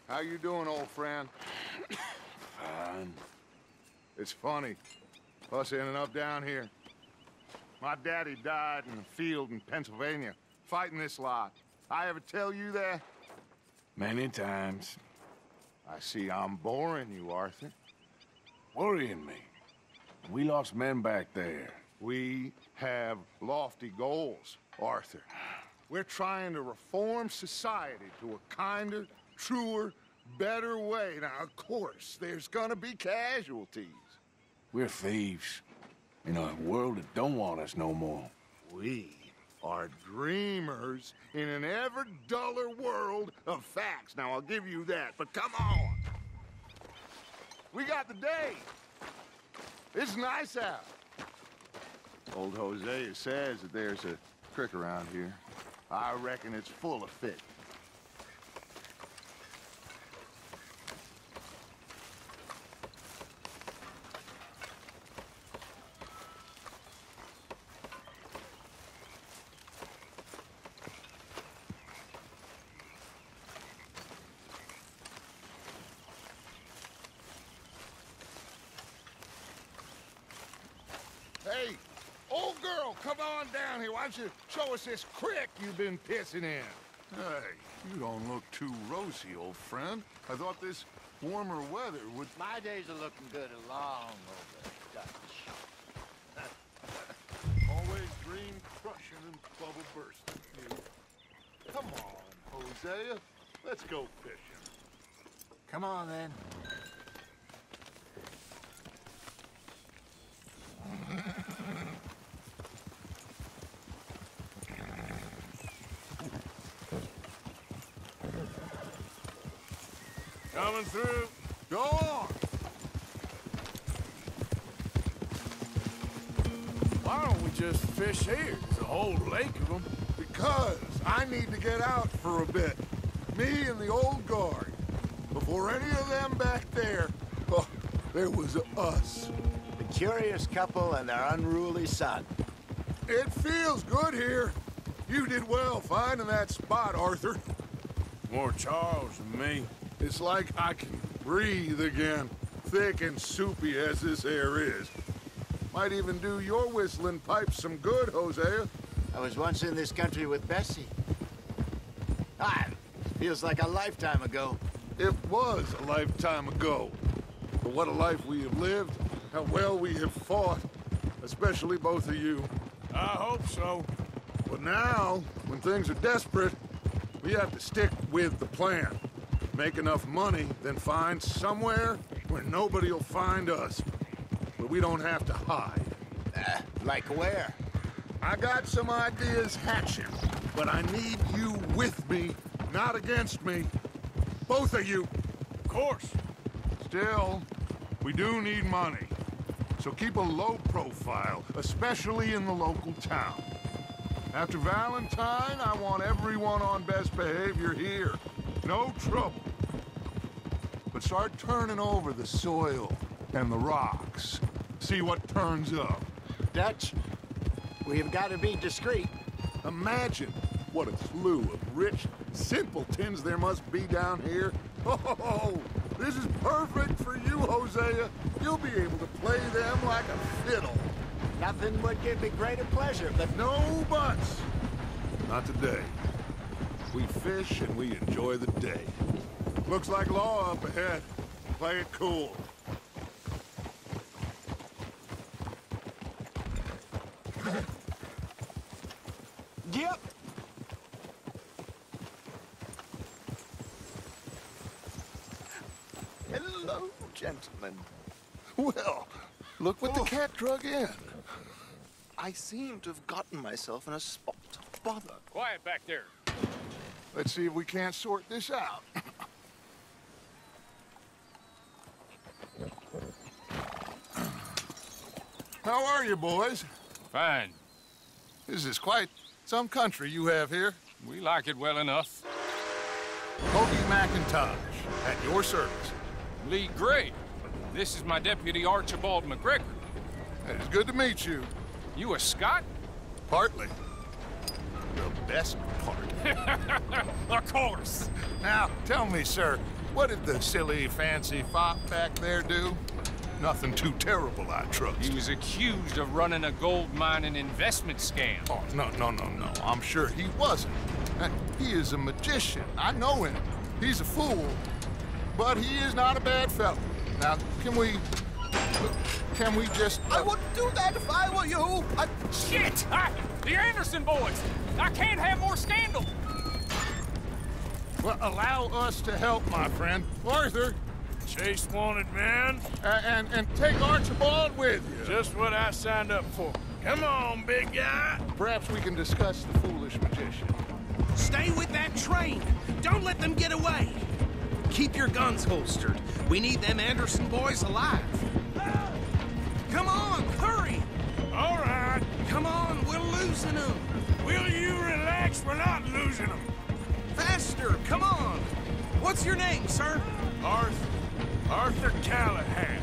How you doing, old friend? Fine. It's funny, us ending up down here. My daddy died in a field in Pennsylvania, fighting this lot. I ever tell you that? Many times. I see I'm boring you, Arthur. Worrying me. We lost men back there. We have lofty goals, Arthur. We're trying to reform society to a kinder, truer, better way. Now, of course, there's gonna be casualties. We're thieves. In a world that don't want us no more. We are dreamers in an ever duller world of facts. Now, I'll give you that, but come on. We got the day. It's nice out. Old Hosea says that there's a creek around here. I reckon it's full of fish. Hey, old girl, come on down here. Why don't you show us this creek you've been pissing in? Hey, you don't look too rosy, old friend. I thought this warmer weather would... My days are looking good along over Dutch. Always dream crushing and bubble bursting, you. Come on, Hosea. Let's go fishing. Come on, then. Coming through. Go on! Why don't we just fish here? There's a whole lake of them. Because I need to get out for a bit. Me and the old guard. Before any of them back there, oh, there was us. The curious couple and their unruly son. It feels good here. You did well finding that spot, Arthur. More Charles than me. It's like I can breathe again, thick and soupy as this air is. Might even do your whistling pipes some good, Hosea. I was once in this country with Bessie. Feels like a lifetime ago. It was a lifetime ago. But what a life we have lived, how well we have fought, especially both of you. I hope so. But now, when things are desperate, we have to stick with the plan. Make enough money, then find somewhere where nobody will find us. Where we don't have to hide. Like where? I got some ideas hatching, but I need you with me, not against me. Both of you. Of course. Still, we do need money. So keep a low profile, especially in the local town. After Valentine, I want everyone on best behavior here. No trouble. But start turning over the soil and the rocks. See what turns up. Dutch, we've got to be discreet. Imagine what a slew of rich simpletons there must be down here. Oh, this is perfect for you, Hosea. You'll be able to play them like a fiddle. Nothing would give me greater pleasure, but No buts. Not today. We fish and we enjoy the day. Looks like law up ahead. Play it cool. Yep. Hello, gentlemen. Well, look what the cat drug in. I seem to have gotten myself in a spot of bother. Quiet back there. Let's see if we can't sort this out. How are you, boys? Fine. This is quite some country you have here. We like it well enough. Hoagie McIntosh, at your service. Lee Gray. This is my deputy Archibald McGregor. It is good to meet you. You a Scot? Partly. The best part. Of course. Now, tell me, sir, What did the silly, fancy fop back there do? Nothing too terrible, I trust. He was accused of running a gold mining investment scam. Oh, no. I'm sure he wasn't. He is a magician. I know him. He's a fool. But he is not a bad fellow. Now, can we just... I wouldn't do that if I were you. Shit! The Anderson boys! I can't have more scandal! Well, allow us to help, my friend. Arthur, Chase wanted man. and take Archibald with you. Just what I signed up for. Come on, big guy. Perhaps we can discuss the foolish magician. Stay with that train. Don't let them get away. Keep your guns holstered. We need them Anderson boys alive. Come on, hurry! All right. Come on, we're losing them. Will you relax? We're not losing them. Faster, come on. What's your name, sir? Arthur Callahan.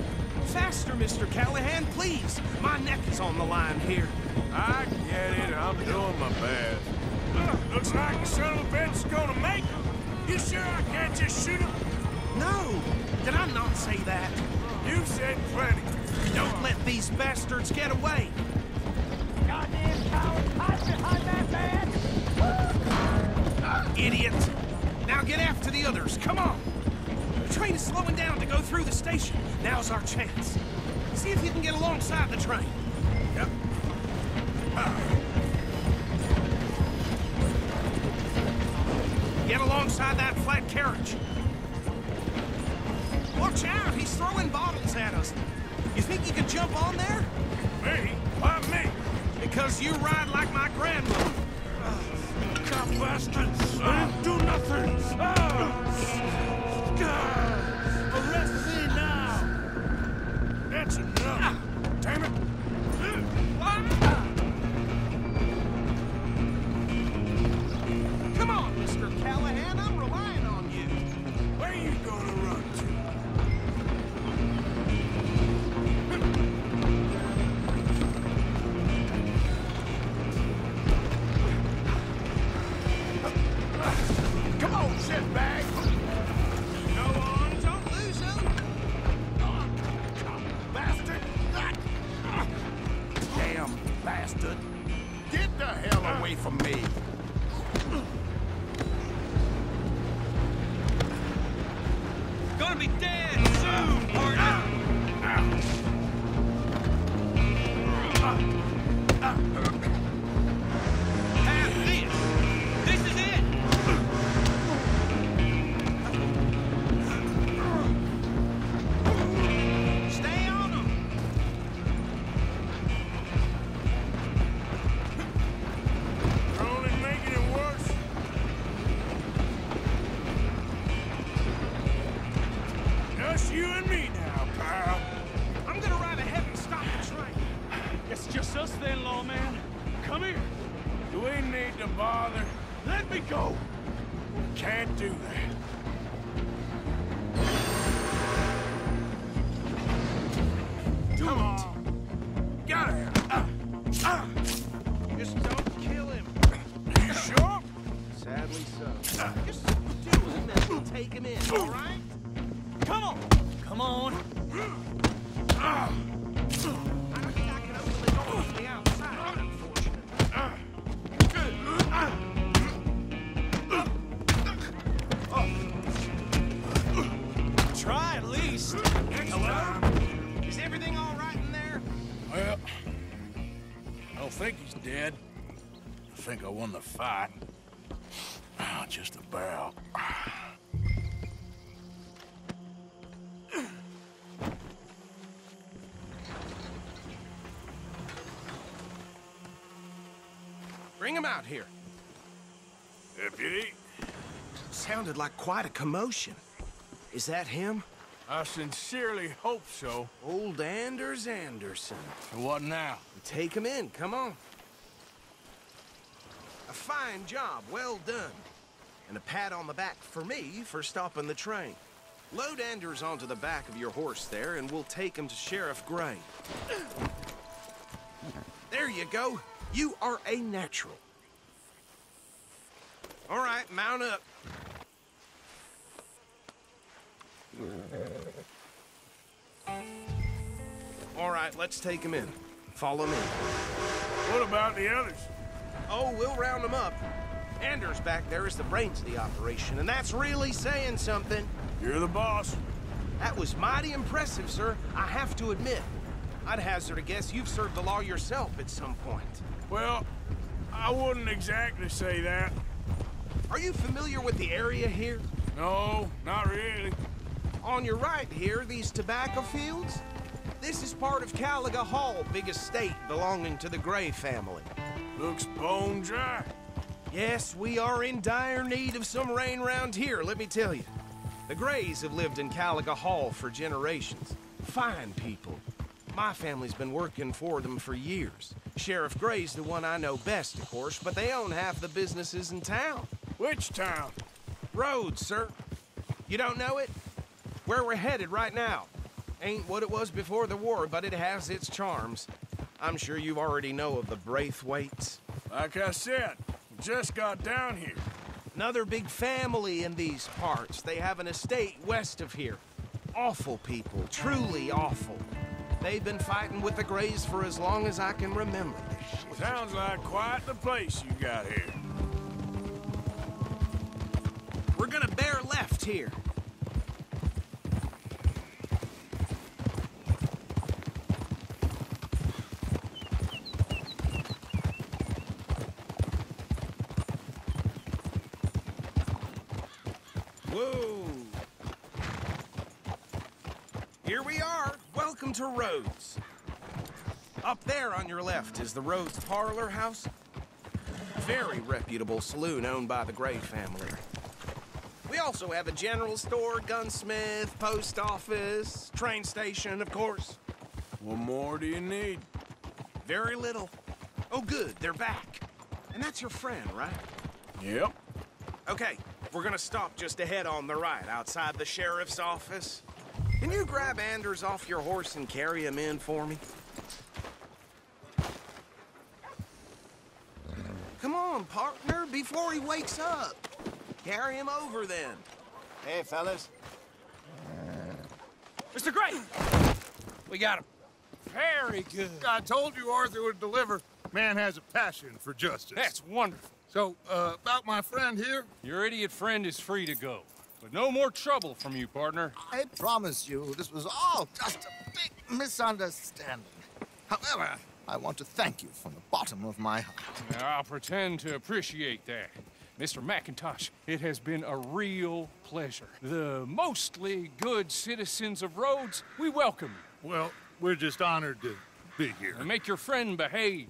Faster, Mr. Callahan, please. My neck is on the line here. I get it. I'm doing my best. Looks like the son of a bitch is gonna make him. You sure I can't just shoot him? No, did I not say that? You've said plenty. Don't let these bastards get away. Goddamn coward! Hide behind that man! Idiot! Now get after the others, come on! The train is slowing down to go through the station. Now's our chance. See if you can get alongside the train. Yep. Get alongside that flat carriage. Watch out, he's throwing bottles at us. You think you can jump on there? Me? Why me? Because you ride like my grandmother. God, bastards! I didn't do nothing! Arrest me now! That's enough! Damn it! Come on, Mr. Callahan, I'm relying on you. Where are you gonna run to? Come on, shitbag! Go on, don't lose him. Bastard! Damn bastard. Get the hell away from me! Gonna be dead soon, partner. Have this. This is it. Stay on them. You're only making it worse. Just you and me now, pal. I'm gonna ride ahead and stop the train. It's just us then, lawman. Come here. Do we need to bother? Let me go. Can't do that. Come on. Got it. Just don't kill him. You sure? Sadly so. Just do him and we'll take him in, all right? Come on. Come on. I don't think I can open the door from the outside, unfortunately. Try at least. Hello? Is everything all right in there? Well, I don't think he's dead. I think I won the fight. Just about. Bring him out here. Deputy, Sounded like quite a commotion. Is that him? I sincerely hope so. Old Anders Anderson. So what now? Take him in, come on. A fine job, well done. And a pat on the back for me for stopping the train. Load Anders onto the back of your horse there, and we'll take him to Sheriff Gray. There you go. You are a natural. All right, mount up. right, let's take him in. Follow me. What about the others? Oh, we'll round them up. Anders back there is the brains of the operation, and that's really saying something. You're the boss. That was mighty impressive, sir. I have to admit. I'd hazard a guess you've served the law yourself at some point. Well, I wouldn't exactly say that. Are you familiar with the area here? No, not really. On your right here, these tobacco fields? This is part of Caliga Hall, big estate belonging to the Gray family. Looks bone dry. Yes, we are in dire need of some rain round here, let me tell you. The Grays have lived in Caliga Hall for generations. Fine people. My family's been working for them for years. Sheriff Gray's the one I know best, of course, but they own half the businesses in town. Which town? Rhodes, sir. You don't know it? Where we're headed right now. Ain't what it was before the war, but it has its charms. I'm sure you already know of the Braithwaites. Like I said, just got down here. Another big family in these parts. They have an estate west of here. Awful people, truly awful. They've been fighting with the Grays for as long as I can remember. Sounds like quite the place you got here. We're gonna bear left here. Whoa! Here we are. Welcome to Rhodes. Up there on your left is the Rhodes Parlor House. Very reputable saloon owned by the Gray family. We also have a general store, gunsmith, post office, train station, of course. What more do you need? Very little. Oh, good, they're back. And that's your friend, right? Yep. Okay, we're gonna stop just ahead on the right, outside the sheriff's office. Can you grab Anders off your horse and carry him in for me? Come on, partner, before he wakes up. Carry him over, then. Hey, fellas. Mr. Gray! We got him. Very good. I told you Arthur would deliver. Man has a passion for justice. That's wonderful. So, about my friend here? Your idiot friend is free to go. But no more trouble from you, partner. I promise you, this was all just a big misunderstanding. However, I want to thank you from the bottom of my heart. Now, I'll pretend to appreciate that. Mr. McIntosh, it has been a real pleasure. The mostly good citizens of Rhodes, we welcome you. Well, we're just honored to be here. And make your friend behave.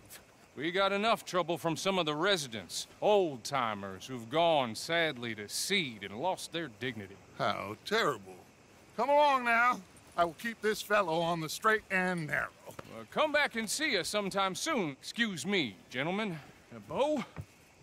We got enough trouble from some of the residents, old-timers who've gone, sadly, to seed and lost their dignity. How terrible. Come along now. I will keep this fellow on the straight and narrow. Come back and see us sometime soon. Excuse me, gentlemen. Bo,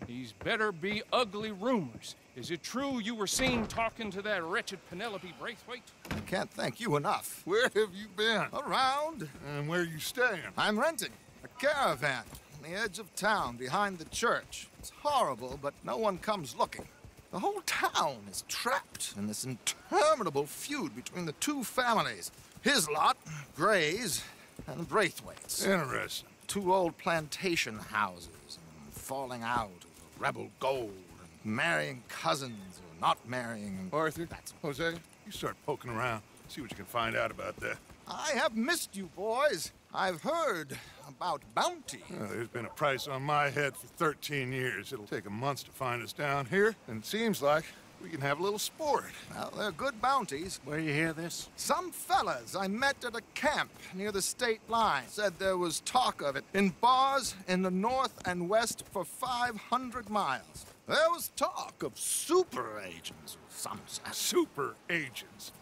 these better be ugly rumors. Is it true you were seen talking to that wretched Penelope Braithwaite? I can't thank you enough. Where have you been? Around. And where you staying? I'm renting a caravan on the edge of town behind the church. It's horrible, but no one comes looking. The whole town is trapped in this interminable feud between the two families. His lot, Gray's, and Braithwaite's. Interesting. Two old plantation houses, and falling out over rebel gold, and marrying cousins or not marrying. Arthur, That's Hosea, you start poking around. See what you can find out about that. I have missed you, boys. I've heard about bounty. There's been a price on my head for 13 years. It'll take a month to find us down here, and it seems like we can have a little sport. Well, they're good bounties. Where you hear this? Some fellas I met at a camp near the state line said there was talk of it in bars in the north and west for 500 miles. There was talk of super agents or some such. Super agents.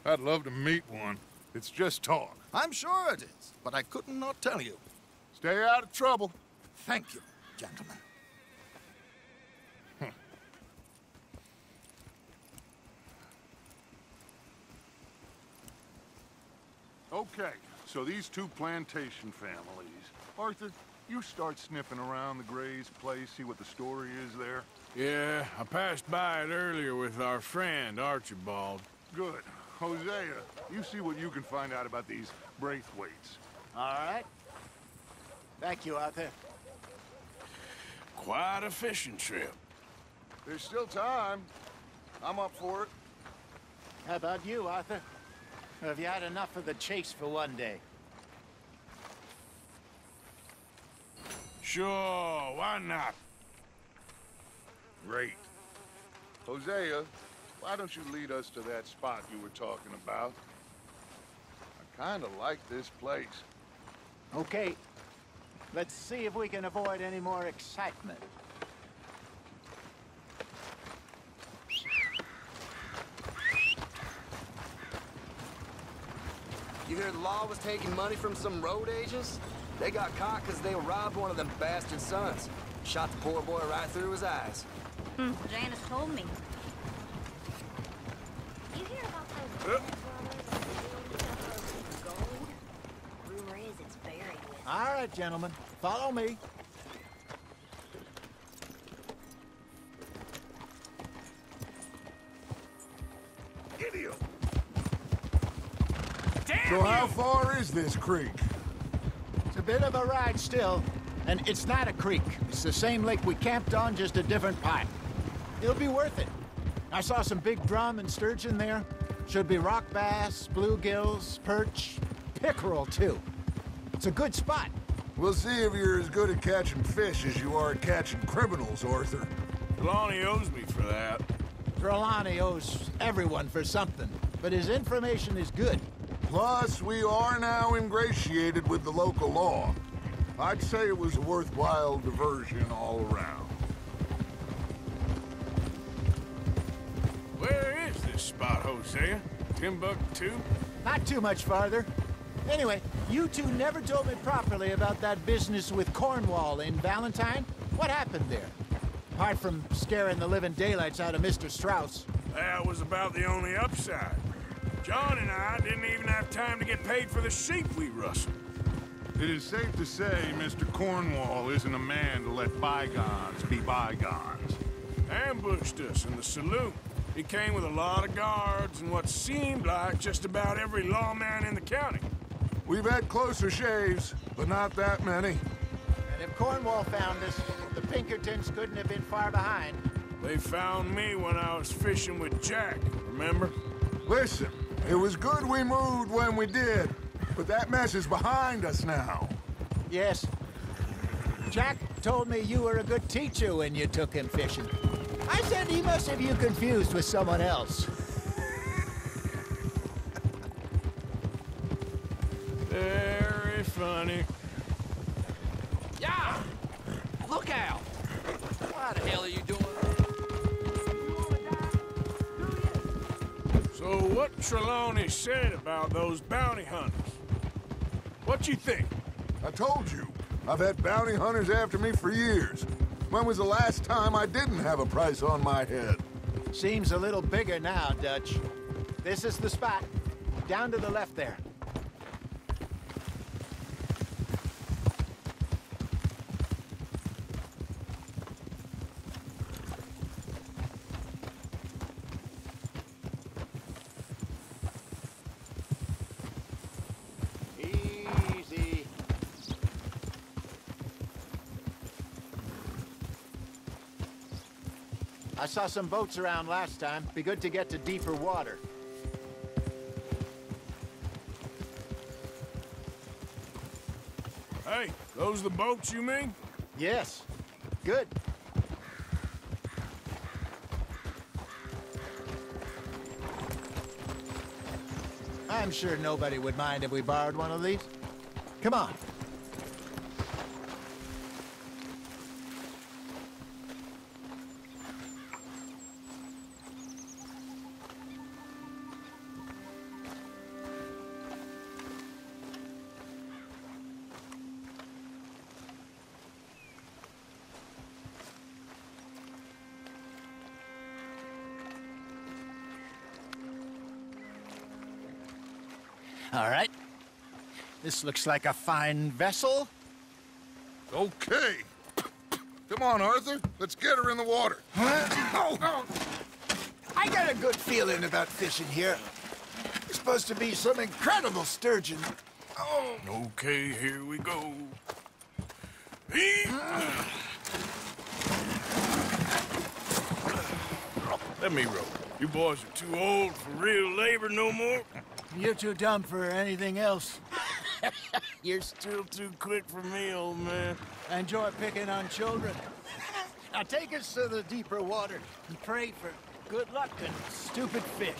I'd love to meet one. It's just talk. I'm sure it is, but I couldn't not tell you. Stay out of trouble. Thank you, gentlemen. Okay, so these two plantation families. Arthur, you start sniffing around the Gray's place, see what the story is there. Yeah, I passed by it earlier with our friend, Archibald. Good. Hosea, you see what you can find out about these Braithwaites. All right. Thank you, Arthur. Quite a fishing trip. There's still time. I'm up for it. How about you, Arthur? Or have you had enough of the chase for one day? Sure, why not? Great. Hosea, why don't you lead us to that spot you were talking about? I kind of like this place. Okay. Let's see if we can avoid any more excitement. You hear the law was taking money from some road agents? They got caught because they robbed one of them bastard sons. Shot the poor boy right through his eyes. Janice told me. You hear about those gold? Rumor is it's buried with. All right, gentlemen. Follow me. Idiot! Damn So how far is this creek? It's a bit of a ride still, and it's not a creek. It's the same lake we camped on, just a different part. It'll be worth it. I saw some big drum and sturgeon there. Should be rock bass, bluegills, perch, pickerel too. It's a good spot. We'll see if you're as good at catching fish as you are at catching criminals, Arthur. Lonnie owes me for that. Trelawney owes everyone for something, but his information is good. Plus, we are now ingratiated with the local law. I'd say it was a worthwhile diversion all around. Where is this spot, Hosea? Timbuktu? Not too much farther. Anyway, you two never told me properly about that business with Cornwall in Valentine. What happened there? Apart from scaring the living daylights out of Mr. Strauss. That was about the only upside. John and I didn't even have time to get paid for the sheep we rustled. It is safe to say Mr. Cornwall isn't a man to let bygones be bygones. Ambushed us in the saloon. He came with a lot of guards and what seemed like just about every lawman in the county. We've had closer shaves, but not that many. And if Cornwall found us, the Pinkertons couldn't have been far behind. They found me when I was fishing with Jack, remember? Listen, it was good we moved when we did, but that mess is behind us now. Yes. Jack told me you were a good teacher when you took him fishing. I said he must have you confused with someone else. Very funny. Yeah! Look out! What the hell are you doing? So what Trelawney said about those bounty hunters? What you think? I told you, I've had bounty hunters after me for years. When was the last time I didn't have a price on my head? Seems a little bigger now, Dutch. This is the spot. Down to the left there. Easy. I saw some boats around last time. Be good to get to deeper water. Hey, those the boats you mean? Yes. Good. I'm sure nobody would mind if we borrowed one of these. Come on. All right. This looks like a fine vessel. Okay. Come on, Arthur. Let's get her in the water. I got a good feeling about fishing here. supposed to be some incredible sturgeon. Oh. Okay, here we go. Let me row. You boys are too old for real labor no more. You're too dumb for anything else. You're still too quick for me, old man. I enjoy picking on children. Now take us to the deeper water and pray for good luck and stupid fish.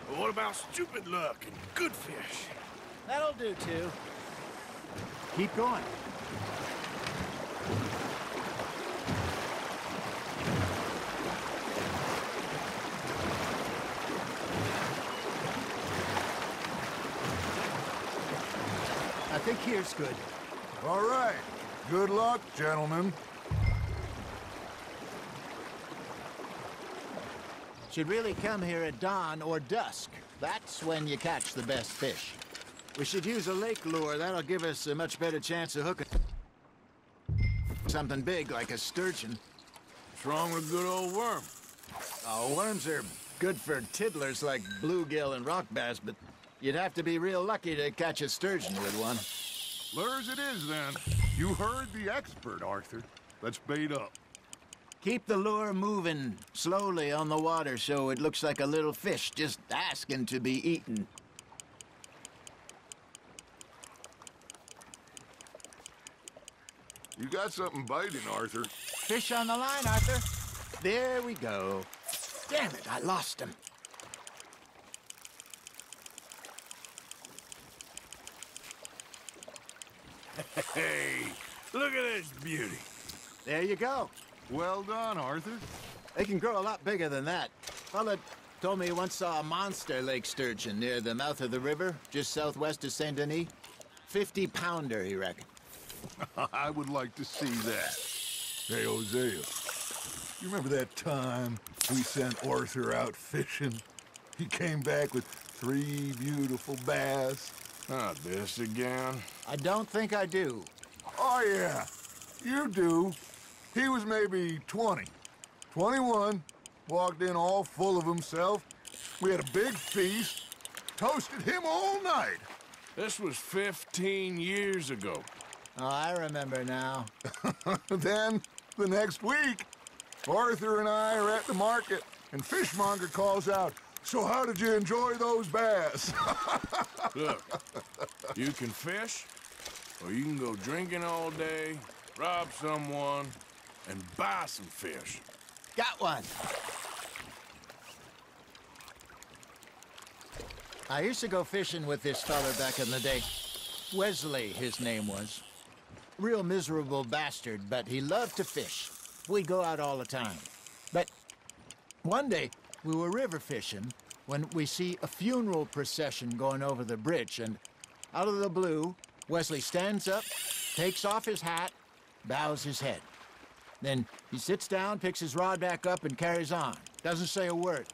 But what about stupid luck and good fish? That'll do, too. Keep going. I think here's good. All right. Good luck, gentlemen. Should really come here at dawn or dusk. That's when you catch the best fish. We should use a lake lure. That'll give us a much better chance of hooking something big like a sturgeon. What's wrong with a good old worm? Oh, worms are good for tiddlers like bluegill and rock bass, but you'd have to be real lucky to catch a sturgeon with one. Lures it is, then. You heard the expert, Arthur. Let's bait up. Keep the lure moving slowly on the water so it looks like a little fish just asking to be eaten. You got something biting, Arthur. Fish on the line, Arthur. There we go. Damn it, I lost him. Hey, look at this beauty. There you go. Well done, Arthur. They can grow a lot bigger than that. Fella told me he once saw a monster lake sturgeon near the mouth of the river, just southwest of Saint Denis. 50-pounder, he reckoned. I would like to see that. Hey, Hosea, you remember that time we sent Arthur out fishing? He came back with 3 beautiful bass. Not this again. I don't think I do. Oh, yeah, you do. He was maybe 20, 21, walked in all full of himself. We had a big feast, toasted him all night. This was 15 years ago. Oh, I remember now. Then, the next week, Arthur and I are at the market, and Fishmonger calls out, "So how did you enjoy those bass?" Look, you can fish, or you can go drinking all day, rob someone, and buy some fish. Got one. I used to go fishing with this fella back in the day. Wesley, his name was. Real miserable bastard, but he loved to fish. We'd go out all the time. But one day, we were river fishing when we see a funeral procession going over the bridge, and out of the blue, Wesley stands up, takes off his hat, bows his head. Then he sits down, picks his rod back up, and carries on. Doesn't say a word.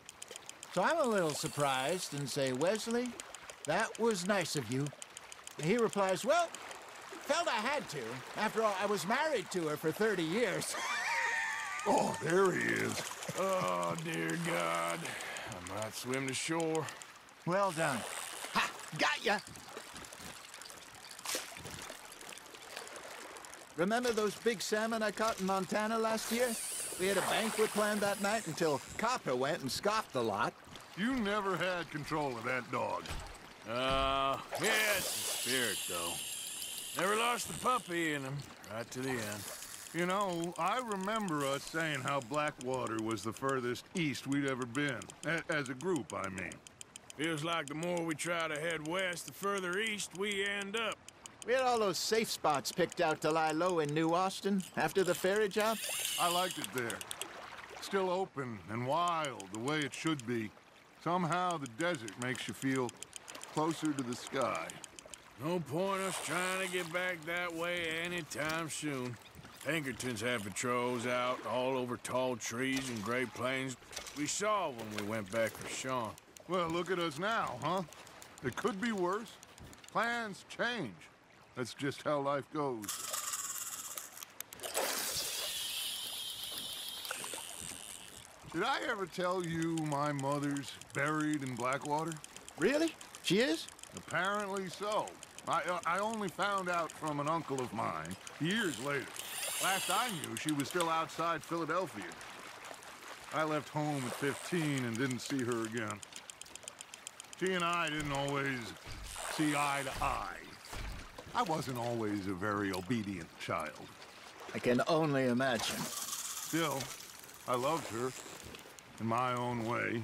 So I'm a little surprised and say, "Wesley, that was nice of you." He replies, "Well, felt I had to. After all, I was married to her for 30 years. Oh, there he is. Oh, dear God. I might swim to shore. Well done. Ha! Got ya! Remember those big salmon I caught in Montana last year? We had a banquet planned that night until Copper went and scoffed the lot. You never had control of that dog. Yeah, it's the spirit, though. Never lost the puppy in him, right to the end. You know, I remember us saying how Blackwater was the furthest east we'd ever been. As a group, I mean. Feels like the more we try to head west, the further east we end up. We had all those safe spots picked out to lie low in New Austin after the ferry job. I liked it there. Still open and wild, the way it should be. Somehow the desert makes you feel closer to the sky. No point us trying to get back that way anytime soon. Pinkertons had patrols out all over tall trees and Great Plains. We saw when we went back for Sean. Well, look at us now, huh? It could be worse. Plans change. That's just how life goes. Did I ever tell you my mother's buried in Blackwater? Really? She is? Apparently so. I only found out from an uncle of mine years later. Last I knew, she was still outside Philadelphia. I left home at 15 and didn't see her again. She and I didn't always see eye to eye. I wasn't always a very obedient child. I can only imagine. Still, I loved her in my own way,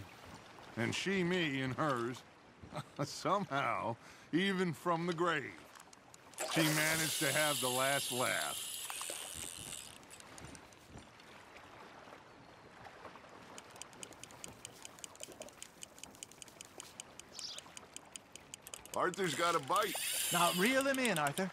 and she me in hers. Somehow, even from the grave, she managed to have the last laugh. Arthur's got a bite. Now reel him in, Arthur.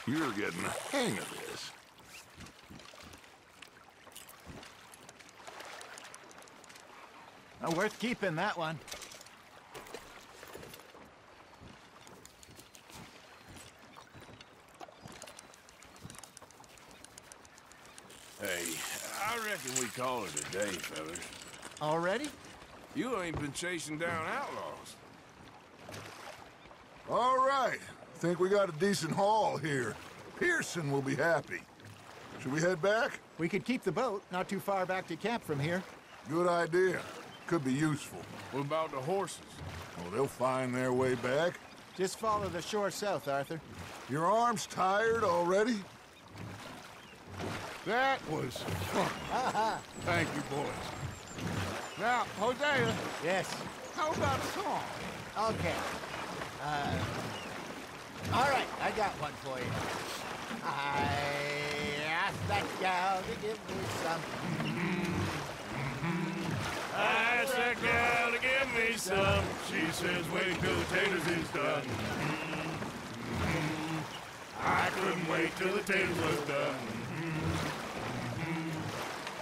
You're getting the hang of this. Worth keeping, that one. Hey, I reckon we call it a day, fellas. Already? You ain't been chasing down outlaws. All right. Think we got a decent haul here. Pearson will be happy. Should we head back? We could keep the boat not too far back to camp from here. Good idea. Could be useful. What about the horses? Oh, they'll find their way back. Just follow the shore south, Arthur. Your arms tired already? That was fun. Thank you, boys. Now, Hosea, Yes. how about a song? Okay. All right, I got one for you. I asked that gal to give me some. I asked that gal to give me some. She says, wait till the taters is done. I couldn't wait till the taters was done.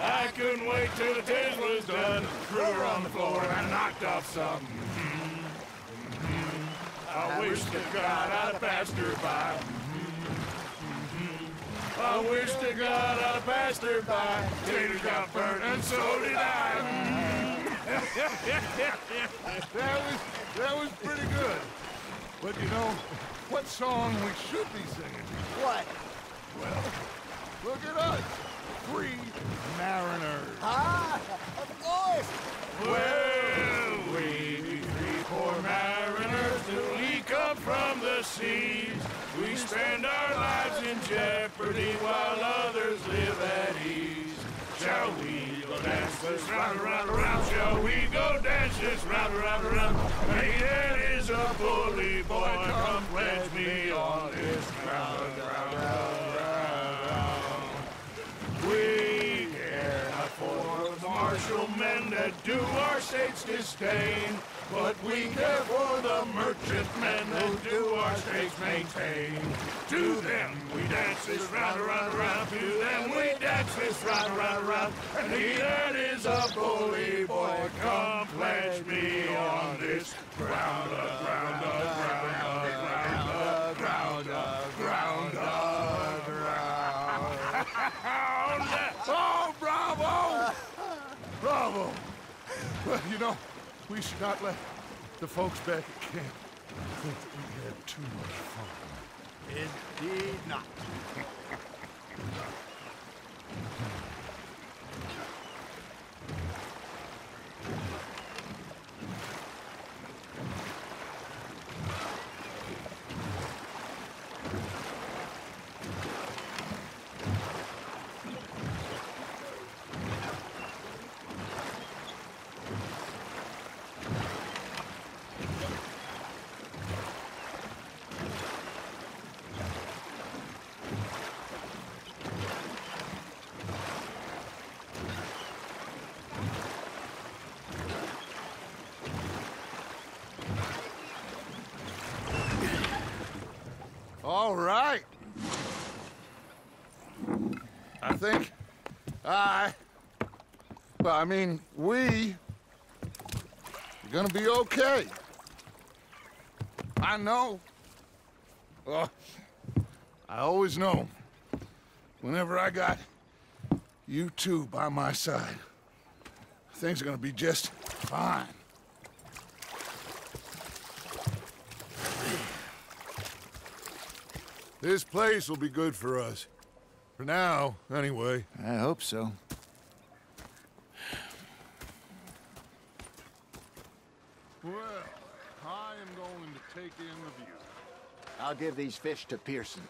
I couldn't wait till the taters was done. Threw her on the floor and I knocked off some. I wish to God I'd have passed her by. I wish to God I'd have passed her by. Taters got burnt and so did I. That was pretty good. But you know, what song we should be singing? What? Well, look at us. Free mariners. Ah, of course. Well, we three poor mariners till we come from the seas. We spend our lives in jeopardy while others live at ease. Shall we go dance this round, around, around? Shall we go dance this round, around, around? Hey, that is a bully boy. Come pledge me on this ground, ground, ground, ground. We care not for the martial men that do our state's disdain, but we care for the merchant men that do our state's maintain. To them we dance this round, around, around. To them we dance this round, around, around. And he that is a bully boy, come pledge me on this ground, ground, ground, ground, ground, ground, ground, ground. Oh, bravo! Bravo! Well, you know, we should not let the folks back at camp think that we had too much fun. Indeed not. All right. I think we are gonna be okay. I know. Well, I always know. Whenever I got you two by my side, things are gonna be just fine. This place will be good for us. For now, anyway. I hope so. Well, I am going to take in the view. I'll give these fish to Pearson.